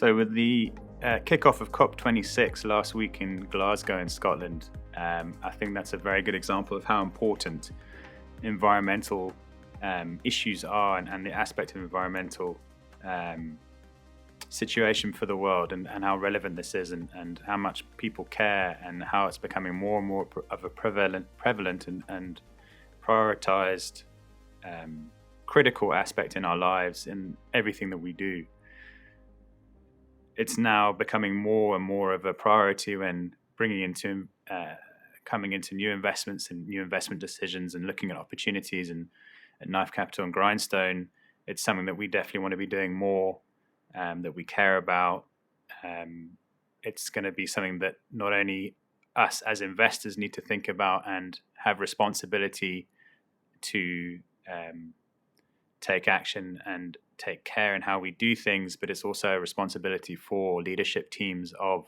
So with the kickoff of COP26 last week in Glasgow in Scotland, I think that's a very good example of how important environmental issues are and the aspect of environmental situation for the world and how relevant this is and how much people care and how it's becoming more and more of a prevalent and prioritized critical aspect in our lives in everything that we do. It's now becoming more and more of a priority when coming into new investments and new investment decisions and looking at opportunities. And at Knife Capital and Grindstone, it's something that we definitely want to be doing more, that we care about. It's going to be something that not only us as investors need to think about and have responsibility to take action and take care in how we do things, but it's also a responsibility for leadership teams of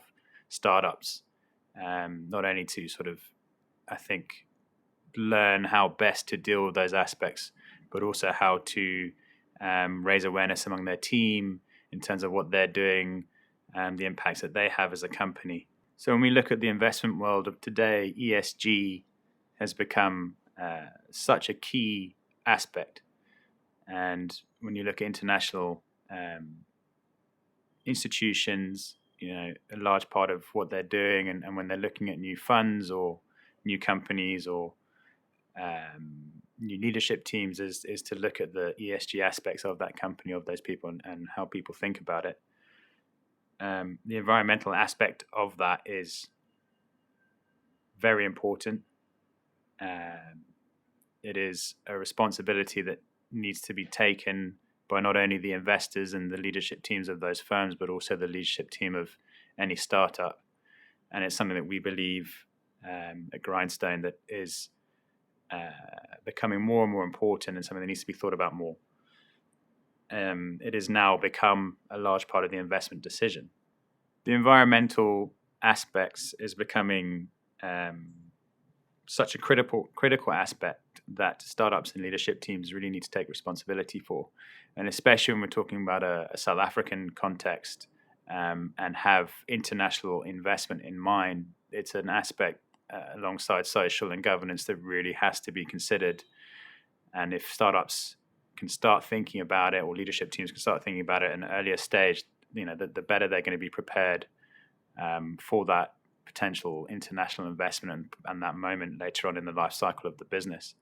startups, not only to sort of, I think, learn how best to deal with those aspects, but also how to raise awareness among their team in terms of what they're doing and the impacts that they have as a company. So when we look at the investment world of today, ESG has become such a key aspect. And when you look at international institutions, a large part of what they're doing and when they're looking at new funds or new companies or new leadership teams is to look at the ESG aspects of that company, of those people, and how people think about it. The environmental aspect of that is very important. It is a responsibility that needs to be taken by not only the investors and the leadership teams of those firms, but also the leadership team of any startup. And it's something that we believe at Grindstone that is becoming more and more important and something that needs to be thought about more. It has now become a large part of the investment decision. The environmental aspects is becoming such a critical aspect that startups and leadership teams really need to take responsibility for. And especially when we're talking about a South African context and have international investment in mind, it's an aspect alongside social and governance that really has to be considered. And if startups can start thinking about it, or leadership teams can start thinking about it at an earlier stage, the better they're going to be prepared for that potential international investment and that moment later on in the life cycle of the business.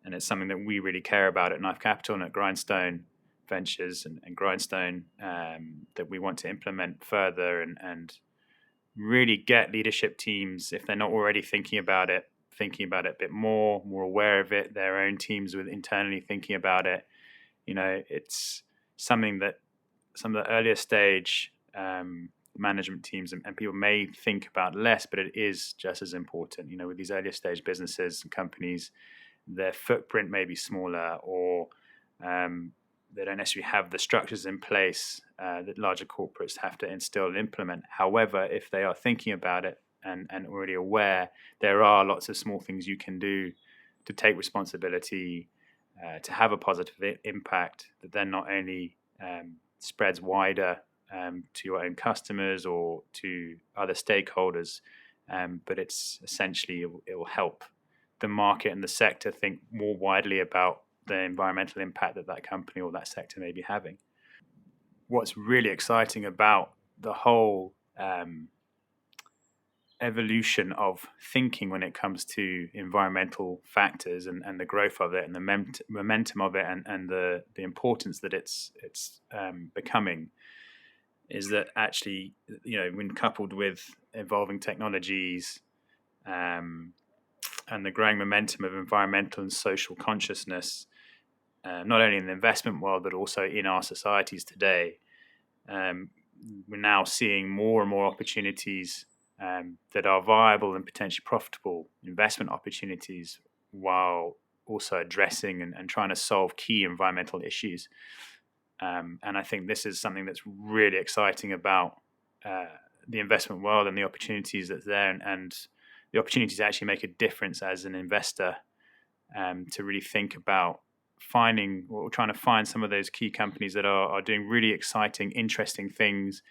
And it's something that we really care about at Knife Capital and at Grindstone Ventures and Grindstone, that we want to implement further and really get leadership teams, if they're not already thinking about it a bit more aware of it, their own teams with internally thinking about it. It's something that some of the earlier stage management teams and people may think about less, but it is just as important. With these earlier stage businesses and companies, their footprint may be smaller, or they don't necessarily have the structures in place that larger corporates have to instill and implement. However, if they are thinking about it and already aware, there are lots of small things you can do to take responsibility, to have a positive impact that then not only spreads wider to your own customers or to other stakeholders, but it's essentially, it will help the market and the sector think more widely about the environmental impact that company or that sector may be having. What's really exciting about the whole evolution of thinking when it comes to environmental factors and the growth of it and the momentum of it and the importance that it's becoming is that actually, when coupled with evolving technologies and the growing momentum of environmental and social consciousness, not only in the investment world, but also in our societies today, we're now seeing more and more opportunities that are viable and potentially profitable investment opportunities, while also addressing and trying to solve key environmental issues. And I think this is something that's really exciting about the investment world and the opportunities that's there, and the opportunity to actually make a difference as an investor, to really think about finding or trying to find some of those key companies that are doing really exciting, interesting things,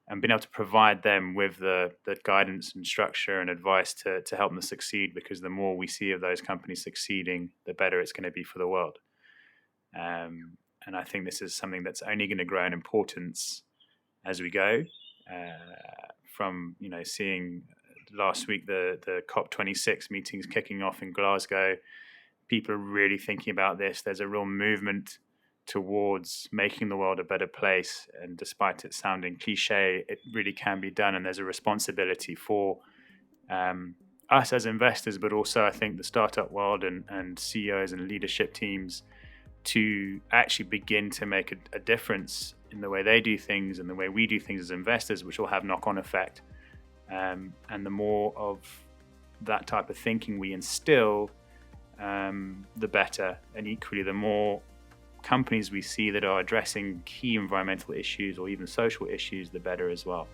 and being able to provide them with the guidance and structure and advice to help them succeed, because the more we see of those companies succeeding, the better it's going to be for the world. And I think this is something that's only going to grow in importance as we go. From seeing last week the COP26 meetings kicking off in Glasgow, people are really thinking about this. There's a real movement towards making the world a better place, and despite it sounding cliche, it really can be done. And there's a responsibility for us as investors, but also I think the startup world and CEOs and leadership teams to actually begin to make a difference in the way they do things and the way we do things as investors, which will have knock-on effect. And the more of that type of thinking we instill, the better. And equally, the more companies we see that are addressing key environmental issues or even social issues, the better as well.